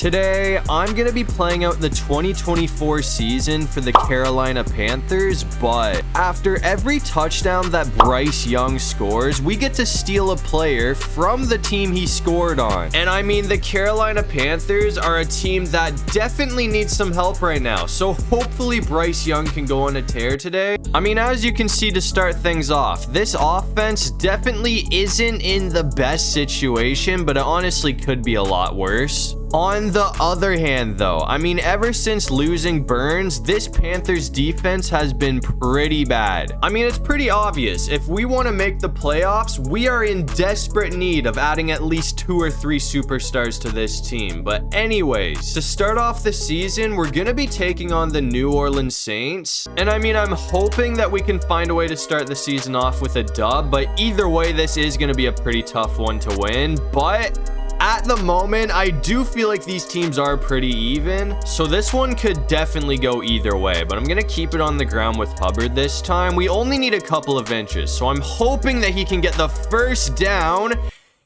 Today, I'm going to be playing out the 2024 season for the Carolina Panthers, but after every touchdown that Bryce Young scores, we get to steal a player from the team he scored on. And I mean, the Carolina Panthers are a team that definitely needs some help right now, so hopefully Bryce Young can go on a tear today. I mean, as you can see to start things off, this offense definitely isn't in the best situation, but it honestly could be a lot worse. On the other hand, though, I mean, ever since losing Burns, this Panthers defense has been pretty bad. I mean, it's pretty obvious. If we want to make the playoffs, we are in desperate need of adding at least 2 or 3 superstars to this team. But anyways, to start off the season, we're going to be taking on the New Orleans Saints. And I mean, I'm hoping that we can find a way to start the season off with a dub, but either way, this is going to be a pretty tough one to win. But at the moment, I do feel like these teams are pretty even, so this one could definitely go either way, but I'm going to keep it on the ground with Hubbard this time. We only need a couple of inches, so I'm hoping that he can get the first down.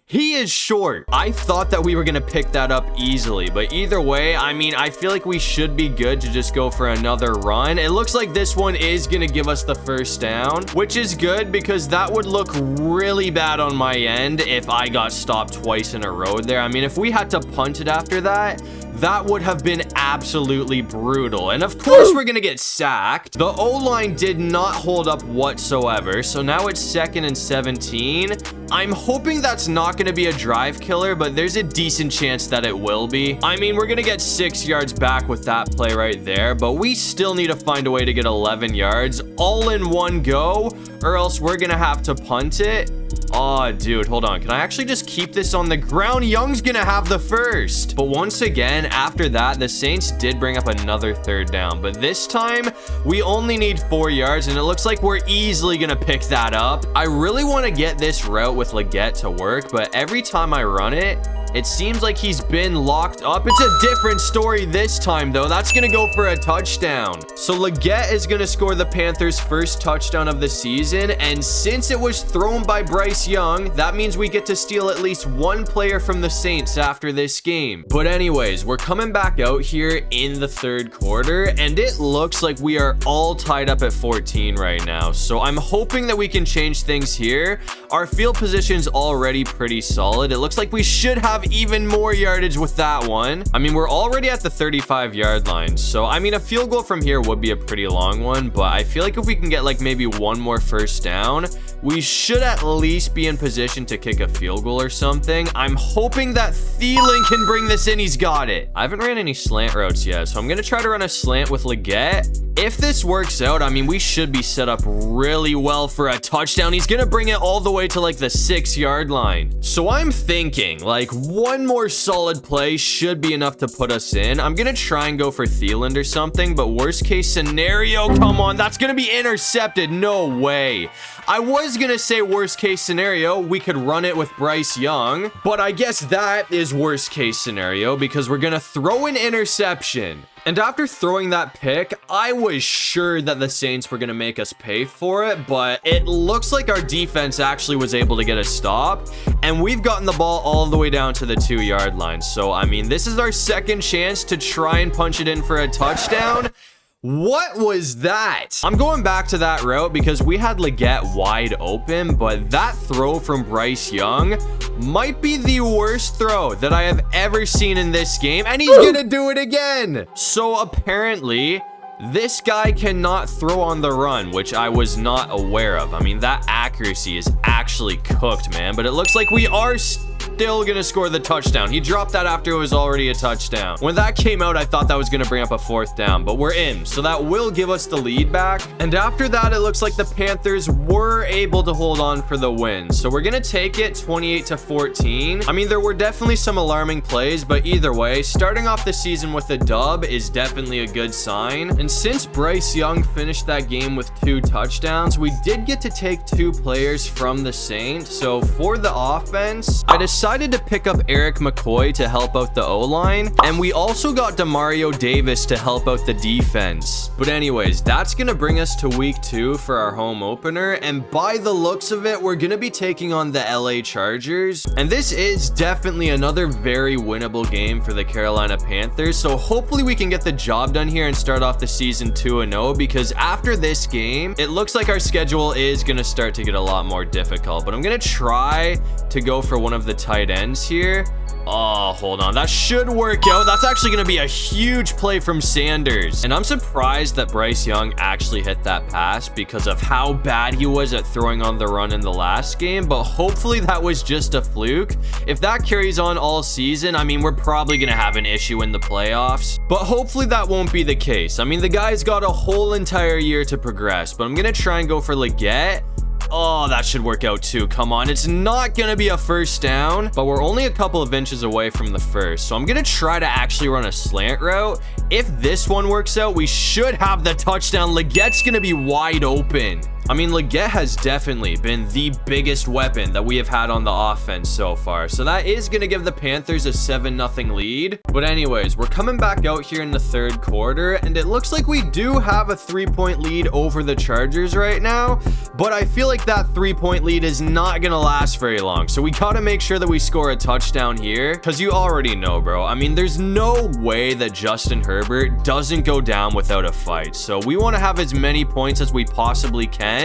He is short. I thought that we were going to pick that up easily, but either way, I mean, I feel like we should be good to just go for another run. It looks like this one is going to give us the first down, which is good because that would look really bad on my end if I got stopped twice in a row there. I mean, if we had to punt it after that, that would have been absolutely brutal. And of course, we're going to get sacked. The O-line did not hold up whatsoever. So now it's 2nd and 17. I'm hoping that's not going to be a drive killer, but there's a decent chance that it will be. I mean, we're going to get 6 yards back with that play right there, but we still need to find a way to get 11 yards all in one go, or else we're going to have to punt it. Oh, dude, hold on. Can I actually just keep this on the ground? Young's gonna have the first. But once again, after that, the Saints did bring up another 3rd down. But this time, we only need 4 yards, and it looks like we're easily gonna pick that up. I really want to get this route with Leggett to work, but every time I run it, it seems like he's been locked up. It's a different story this time, though. That's going to go for a touchdown. So Leggett is going to score the Panthers' first touchdown of the season. And since it was thrown by Bryce Young, that means we get to steal at least 1 player from the Saints after this game. But anyways, we're coming back out here in the 3rd quarter, and it looks like we are all tied up at 14 right now. So I'm hoping that we can change things here. Our field position's already pretty solid. It looks like we should have even more yardage with that one. I mean, we're already at the 35-yard line, so I mean, a field goal from here would be a pretty long one, but I feel like if we can get like maybe 1 more first down, we should at least be in position to kick a field goal or something. I'm hoping that Thielen can bring this in. He's got it. I haven't ran any slant routes yet, so I'm gonna try to run a slant with Leggett. If this works out, I mean, we should be set up really well for a touchdown. He's gonna bring it all the way to like the 6-yard line. So I'm thinking like 1 more solid play should be enough to put us in. I'm gonna try and go for Thielen or something, but worst case scenario, come on, that's gonna be intercepted. No way. I was gonna say worst case scenario, we could run it with Bryce Young, but I guess that is worst case scenario because we're gonna throw an interception. And after throwing that pick, I was sure that the Saints were going to make us pay for it, but it looks like our defense actually was able to get a stop, and we've gotten the ball all the way down to the 2-yard line. So, I mean, this is our 2nd chance to try and punch it in for a touchdown. What was that? I'm going back to that route because we had Leggett wide open, but that throw from Bryce Young might be the worst throw that I have ever seen in this game, and he's gonna do it again. So apparently, this guy cannot throw on the run, which I was not aware of. I mean, that accuracy is actually cooked, man, but it looks like we are still gonna score the touchdown. He dropped that after it was already a touchdown. When that came out, I thought that was gonna bring up a 4th down, but we're in, so that will give us the lead back. And after that, it looks like the Panthers were able to hold on for the win. So we're gonna take it 28-14. I mean, there were definitely some alarming plays, but either way, starting off the season with a dub is definitely a good sign. And since Bryce Young finished that game with 2 touchdowns, we did get to take 2 players from the Saints. So for the offense, I decided decided to pick up Eric McCoy to help out the O-line, and we also got Demario Davis to help out the defense. But anyways, that's gonna bring us to week 2 for our home opener, and by the looks of it, we're gonna be taking on the LA Chargers, and this is definitely another very winnable game for the Carolina Panthers, so hopefully we can get the job done here and start off the season 2-0, because after this game, it looks like our schedule is gonna start to get a lot more difficult. But I'm gonna try to go for one of the tight ends here. Oh, hold on. That should work out. That's actually going to be a huge play from Sanders. And I'm surprised that Bryce Young actually hit that pass because of how bad he was at throwing on the run in the last game. But hopefully that was just a fluke. If that carries on all season, I mean, we're probably going to have an issue in the playoffs. But hopefully that won't be the case. I mean, the guy's got a whole entire year to progress. But I'm going to try and go for Leggett. Oh, that should work out too. Come on. It's not going to be a first down, but we're only a couple of inches away from the first. So I'm going to try to actually run a slant route. If this one works out, we should have the touchdown. Leggett's going to be wide open. I mean, Leggett has definitely been the biggest weapon that we have had on the offense so far. So that is going to give the Panthers a 7-0 lead. But anyways, we're coming back out here in the third quarter, and it looks like we do have a 3-point lead over the Chargers right now. But I feel like that 3-point lead is not going to last very long. So we got to make sure that we score a touchdown here, because you already know, bro. I mean, there's no way that Justin Herbert doesn't go down without a fight. So we want to have as many points as we possibly can.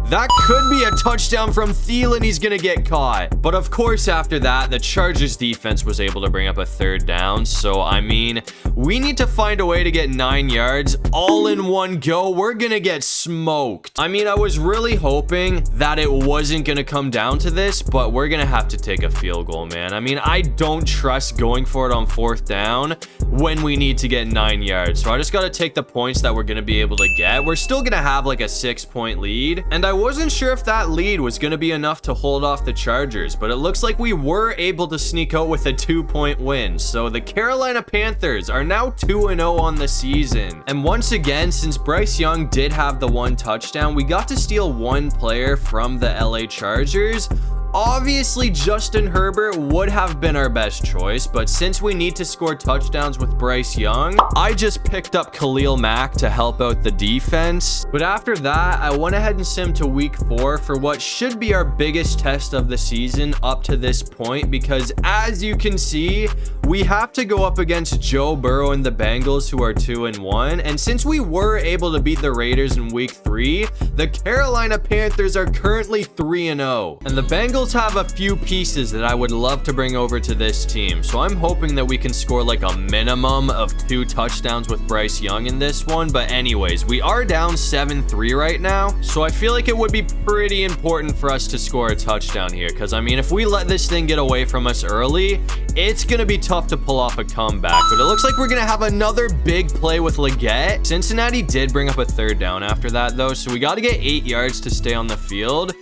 That could be a touchdown from Thielen. He's going to get caught. But of course, after that, the Chargers defense was able to bring up a third down. So, I mean, we need to find a way to get 9 yards all in one go. We're going to get smoked. I mean, I was really hoping that it wasn't going to come down to this, but we're going to have to take a field goal, man. I mean, I don't trust going for it on 4th down when we need to get 9 yards. So I just got to take the points that we're going to be able to get. We're still going to have like a 6-point lead. And I wasn't sure if that lead was going to be enough to hold off the Chargers, but it looks like we were able to sneak out with a 2-point win. So the Carolina Panthers are now 2-0 on the season. And once again, since Bryce Young did have the 1 touchdown, we got to steal 1 player from the LA Chargers. Obviously, Justin Herbert would have been our best choice, but since we need to score touchdowns with Bryce Young, I just picked up Khalil Mack to help out the defense. But after that, I went ahead and simmed to week 4 for what should be our biggest test of the season up to this point, because as you can see, we have to go up against Joe Burrow and the Bengals, who are 2-1. And since we were able to beat the Raiders in week 3, the Carolina Panthers are currently 3-0. And the Bengals have a few pieces that I would love to bring over to this team. So I'm hoping that we can score like a minimum of 2 touchdowns with Bryce Young in this one. But anyways, we are down 7-3 right now. So I feel like it would be pretty important for us to score a touchdown here. Because I mean, if we let this thing get away from us early, it's going to be tough to pull off a comeback. But it looks like we're going to have another big play with Leggett. Cincinnati did bring up a 3rd down after that though. So we got to get 8 yards to stay on the field.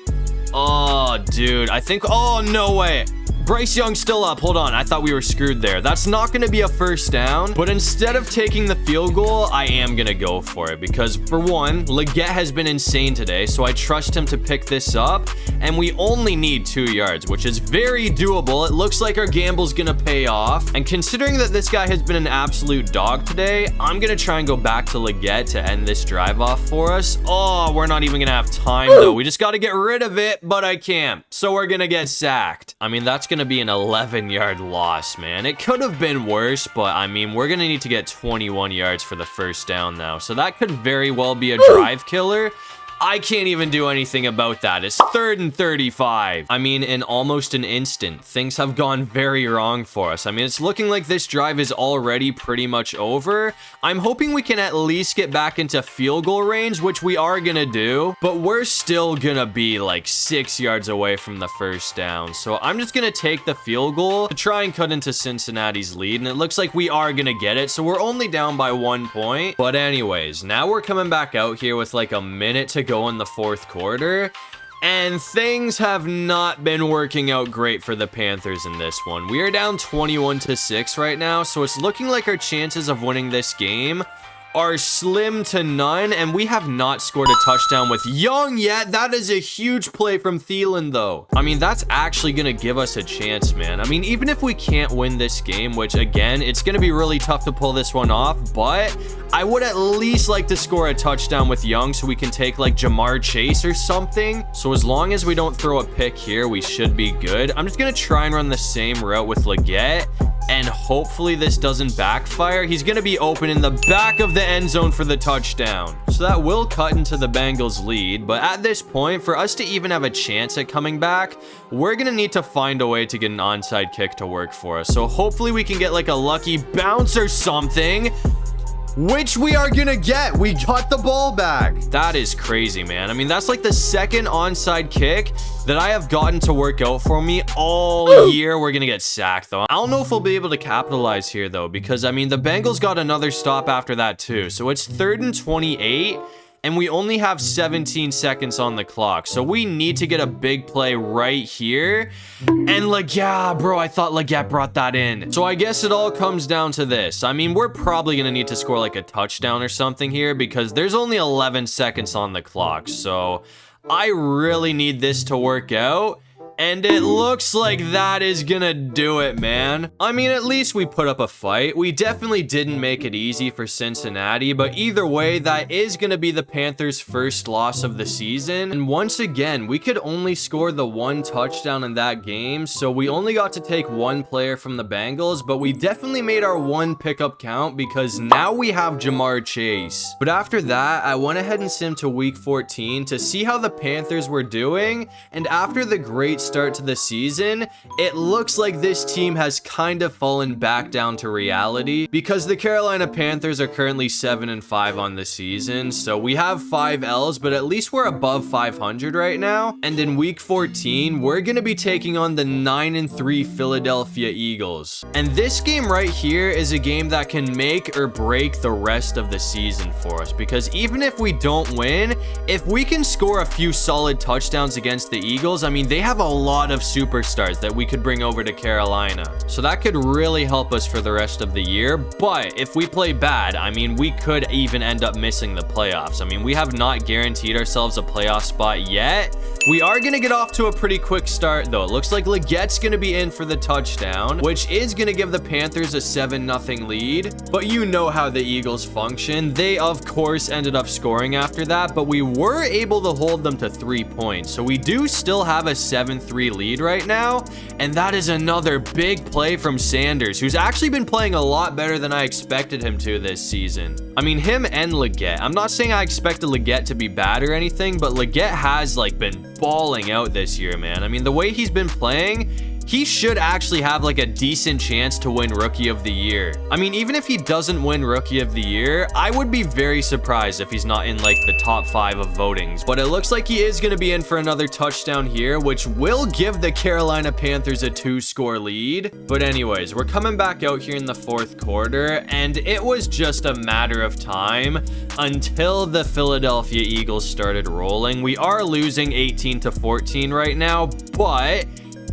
Oh, dude, I think, oh, no way. Bryce Young still up. Hold on. I thought we were screwed there. That's not going to be a first down. But instead of taking the field goal, I am going to go for it. Because for one, Leggett has been insane today. So I trust him to pick this up. And we only need 2 yards, which is very doable. It looks like our gamble's going to pay off. And considering that this guy has been an absolute dog today, I'm going to try and go back to Leggett to end this drive off for us. Oh, we're not even going to have time, though. We just got to get rid of it, but I can't. So we're going to get sacked. I mean, that's going to be an 11-yard loss, man. It could have been worse, but I mean, we're gonna need to get 21 yards for the first down now, so that could very well be a drive killer. I can't even do anything about that. It's 3rd and 35. I mean, in almost an instant, things have gone very wrong for us. I mean, it's looking like this drive is already pretty much over. I'm hoping we can at least get back into field goal range, which we are gonna do, but we're still gonna be like 6 yards away from the first down. So I'm just gonna take the field goal to try and cut into Cincinnati's lead, and it looks like we are gonna get it. So we're only down by 1 point. But anyways, now we're coming back out here with like a minute to go in the 4th quarter, and things have not been working out great for the Panthers in this one. We are down 21-6 right now, so it's looking like our chances of winning this game are slim to none, and we have not scored a touchdown with Young yet. That is a huge play from Thielen, though. I mean, that's actually going to give us a chance, man. I mean, even if we can't win this game, which, again, it's going to be really tough to pull this one off, but I would at least like to score a touchdown with Young so we can take, like, Jamar Chase or something. So as long as we don't throw a pick here, we should be good. I'm just going to try and run the same route with Leggett, and hopefully this doesn't backfire. He's going to be open in the back of the end zone for the touchdown. So that will cut into the Bengals lead. But at this point, for us to even have a chance at coming back, we're going to need to find a way to get an onside kick to work for us. So hopefully we can get like a lucky bounce or something, which we are gonna get. We got the ball back. That is crazy, man. I mean, that's like the second onside kick that I have gotten to work out for me all year. We're gonna get sacked, though. I don't know if we'll be able to capitalize here, though, because, I mean, the Bengals got another stop after that, too. So it's 3rd and 28. And we only have 17 seconds on the clock. So we need to get a big play right here. And Leggett, bro, I thought Leggett brought that in. So I guess it all comes down to this. I mean, we're probably going to need to score like a touchdown or something here because there's only 11 seconds on the clock. So I really need this to work out. And it looks like that is gonna do it, man. I mean, at least we put up a fight. We definitely didn't make it easy for Cincinnati, but either way, that is gonna be the Panthers' first loss of the season. And once again, we could only score the one touchdown in that game, so we only got to take one player from the Bengals, but we definitely made our one pickup count because now we have Jamar Chase. But after that, I went ahead and simmed to week 14 to see how the Panthers were doing, and after the great start to the season, it looks like this team has kind of fallen back down to reality because the Carolina Panthers are currently 7-5 on the season. So we have 5 L's, but at least we're above 500 right now. And in week 14, we're going to be taking on the 9-3 Philadelphia Eagles. And this game right here is a game that can make or break the rest of the season for us, because even if we don't win, if we can score a few solid touchdowns against the Eagles, I mean, they have a lot of superstars that we could bring over to Carolina. So that could really help us for the rest of the year. But if we play bad, I mean, we could even end up missing the playoffs. I mean, we have not guaranteed ourselves a playoff spot yet. We are going to get off to a pretty quick start, though. It looks like Leggett's going to be in for the touchdown, which is going to give the Panthers a 7-0 lead. But you know how the Eagles function. They, of course, ended up scoring after that, but we were able to hold them to 3 points. So we do still have a 7-3 lead right now, and that is another big play from Sanders, who's actually been playing a lot better than I expected him to this season. I mean, him and Leggett. I'm not saying I expected Leggett to be bad or anything, but Leggett has like been balling out this year, man. I mean, the way he's been playing, he should actually have like a decent chance to win Rookie of the Year. I mean, even if he doesn't win Rookie of the Year, I would be very surprised if he's not in like the top 5 of votings. But it looks like he is going to be in for another touchdown here, which will give the Carolina Panthers a 2-score lead. But anyways, we're coming back out here in the 4th quarter, and it was just a matter of time until the Philadelphia Eagles started rolling. We are losing 18-14 right now, but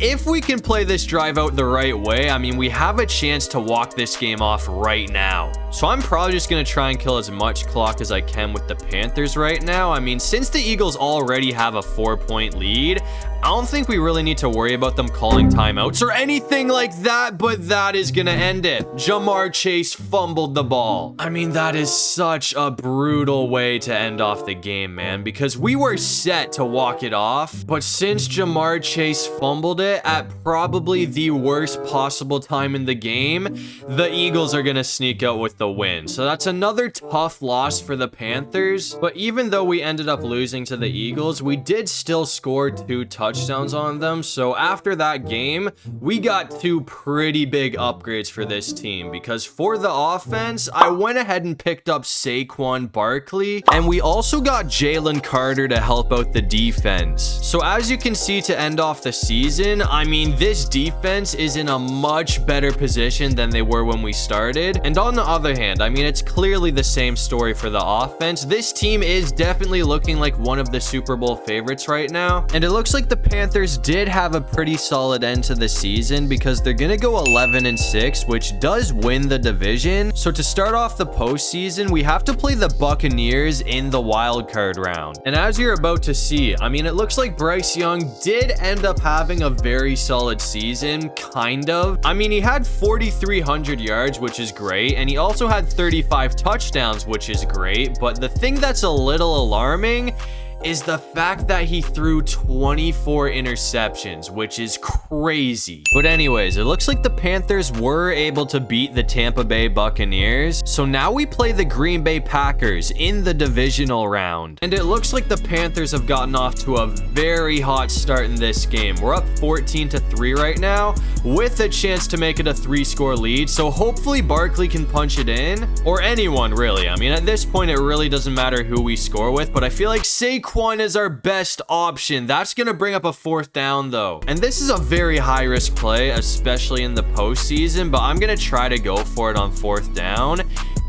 if we can play this drive out the right way, I mean, we have a chance to walk this game off right now. So I'm probably just going to try and kill as much clock as I can with the Panthers right now. I mean, since the Eagles already have a 4-point lead, I don't think we really need to worry about them calling timeouts or anything like that, but that is going to end it. Jamar Chase fumbled the ball. I mean, that is such a brutal way to end off the game, man, because we were set to walk it off, but since Jamar Chase fumbled it at probably the worst possible time in the game, the Eagles are going to sneak out with the win. So that's another tough loss for the Panthers, but even though we ended up losing to the Eagles, we did still score 2 touchdowns on them. So after that game, we got 2 pretty big upgrades for this team, because for the offense, I went ahead and picked up Saquon Barkley, and we also got Jalen Carter to help out the defense. So as you can see, to end off the season, I mean, this defense is in a much better position than they were when we started. And on the other hand, I mean, it's clearly the same story for the offense. This team is definitely looking like one of the Super Bowl favorites right now, and it looks like the Panthers did have a pretty solid end to the season because they're gonna go 11-6, which does win the division. So to start off the postseason, we have to play the Buccaneers in the wild card round. And as you're about to see, I mean, it looks like Bryce Young did end up having a very solid season, kind of. I mean, he had 4,300 yards, which is great, and he also had 35 touchdowns, which is great. But the thing that's a little alarming is the fact that he threw 24 interceptions, which is crazy. But anyways, it looks like the Panthers were able to beat the Tampa Bay Buccaneers. So now we play the Green Bay Packers in the divisional round. And it looks like the Panthers have gotten off to a very hot start in this game. We're up 14-3 right now with a chance to make it a 3-score lead. So hopefully Barkley can punch it in, or anyone really. I mean, at this point, it really doesn't matter who we score with, but I feel like Saquon is our best option. That's going to bring up a 4th down though. And this is a very high risk play, especially in the postseason, but I'm going to try to go for it on 4th down.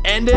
And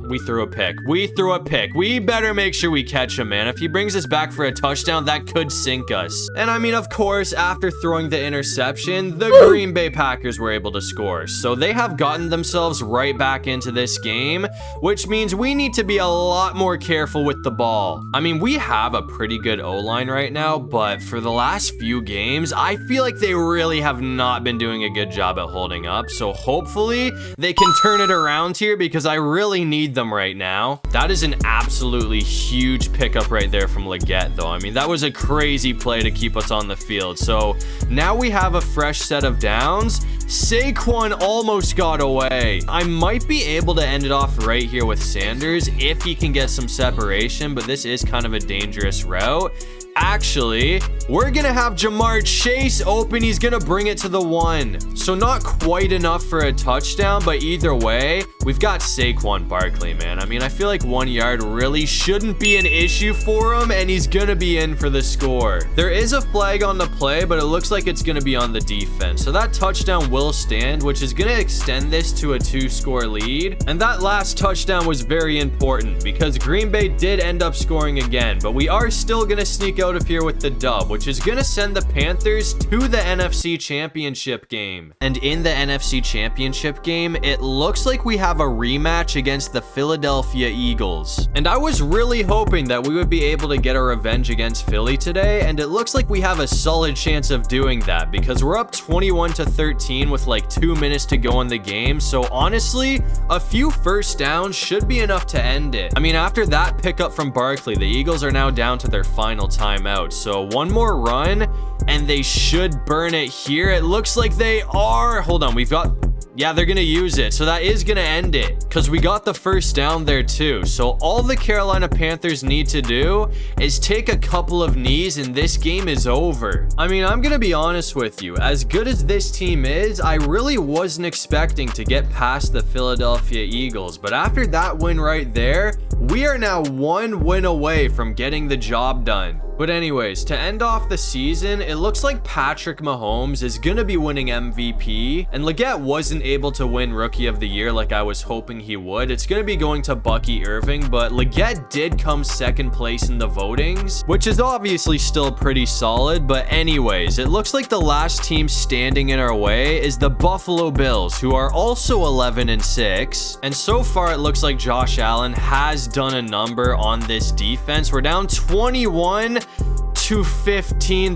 we threw a pick. We threw a pick. We better make sure we catch him, man. If he brings us back for a touchdown, that could sink us. And I mean, of course, after throwing the interception, the Green Bay Packers were able to score. So they have gotten themselves right back into this game, which means we need to be a lot more careful with the ball. I mean, we have a pretty good O-line right now, but for the last few games, I feel like they really have not been doing a good job at holding up. So hopefully they can turn it around here because I really need them right now. That is an absolutely huge pickup right there from Leggett though. I mean, that was a crazy play to keep us on the field. So now we have a fresh set of downs. Saquon almost got away. I might be able to end it off right here with Sanders if he can get some separation, but this is kind of a dangerous route. Actually, we're gonna have Jamar Chase open. He's gonna bring it to the 1. So not quite enough for a touchdown, but either way, we've got Saquon Barkley, man. I mean, I feel like 1 yard really shouldn't be an issue for him, and he's gonna be in for the score. There is a flag on the play, but it looks like it's gonna be on the defense. So that touchdown will stand, which is gonna extend this to a 2-score lead. And that last touchdown was very important because Green Bay did end up scoring again, but we are still gonna sneak out of here with the dub, which is gonna send the Panthers to the NFC Championship game. And in the NFC Championship game, it looks like we have a rematch against the Philadelphia Eagles. And I was really hoping that we would be able to get our revenge against Philly today, and it looks like we have a solid chance of doing that because we're up 21-13 with like 2 minutes to go in the game. So honestly, a few first downs should be enough to end it. I mean, after that pickup from Barkley, the Eagles are now down to their final timeout. So one more run and they should burn it here. It looks like they are. Hold on, we've got... Yeah, they're going to use it. So that is going to end it because we got the first down there too. So all the Carolina Panthers need to do is take a couple of knees and this game is over. I mean, I'm going to be honest with you. As good as this team is, I really wasn't expecting to get past the Philadelphia Eagles. But after that win right there, we are now 1 win away from getting the job done. But anyways, to end off the season, it looks like Patrick Mahomes is going to be winning MVP. And Leggett wasn't able to win Rookie of the Year like I was hoping he would. It's going to be going to Bucky Irving, but Leggett did come 2nd place in the votings, which is obviously still pretty solid. But anyways, it looks like the last team standing in our way is the Buffalo Bills, who are also 11-6. And so far, it looks like Josh Allen has done a number on this defense. We're down 21-15.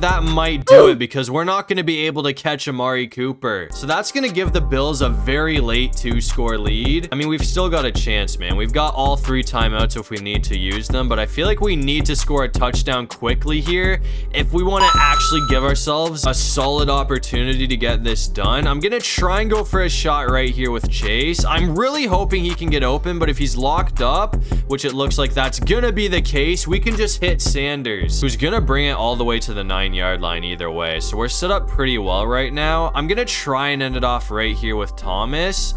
That might do it because we're not going to be able to catch Amari Cooper. So that's going to give the Bills a very late 2-score lead. I mean, we've still got a chance, man. We've got all 3 timeouts if we need to use them, but I feel like we need to score a touchdown quickly here if we want to actually give ourselves a solid opportunity to get this done. I'm going to try and go for a shot right here with Chase. I'm really hoping he can get open, but if he's locked up, which it looks like that's going to be the case, we can just hit Sanders, who's going to bring it all the way to the 9-yard line either way. So we're set up pretty well right now. I'm going to try and end it off right here with Thomas.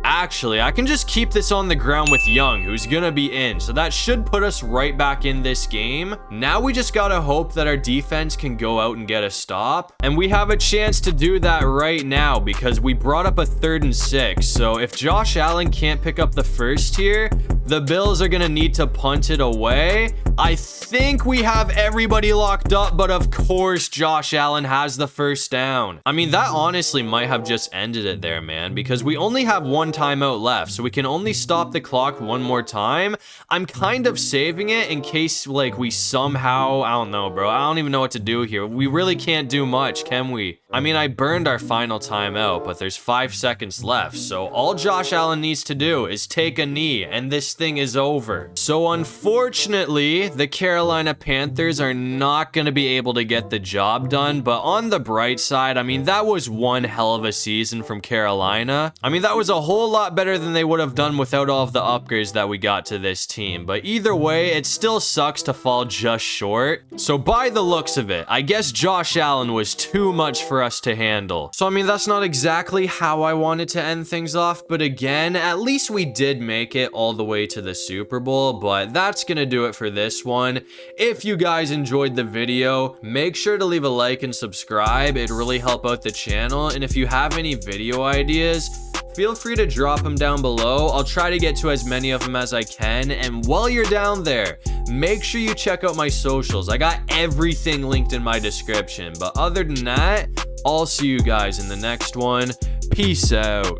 Actually, I can just keep this on the ground with Young, who's gonna be in. So that should put us right back in this game. Now we just gotta hope that our defense can go out and get a stop. And we have a chance to do that right now because we brought up a 3rd and 6. So if Josh Allen can't pick up the first here, The Bills are gonna need to punt it away. I think we have everybody locked up, but of course Josh Allen has the first down. I mean, that honestly might have just ended it there, man, because we only have one timeout left, so we can only stop the clock one more time. I'm kind of saving it in case, like, we somehow, I don't know, bro. I don't even know what to do here. We really can't do much, can we? I mean, I burned our final timeout, but there's 5 seconds left, so all Josh Allen needs to do is take a knee, and this thing is over. So unfortunately, the Carolina Panthers are not going to be able to get the job done, but on the bright side, I mean, that was one hell of a season from Carolina. I mean, that was a whole lot better than they would have done without all of the upgrades that we got to this team, but either way, it still sucks to fall just short. So by the looks of it, I guess Josh Allen was too much for us to handle. So I mean, that's not exactly how I wanted to end things off, but again, at least we did make it all the way to the Super Bowl. But that's gonna do it for this one. If you guys enjoyed the video, make sure to leave a like and subscribe. It'd really help out the channel. And if you have any video ideas, feel free to drop them down below. I'll try to get to as many of them as I can. And while you're down there, make sure you check out my socials. I got everything linked in my description. But other than that, I'll see you guys in the next one. Peace out.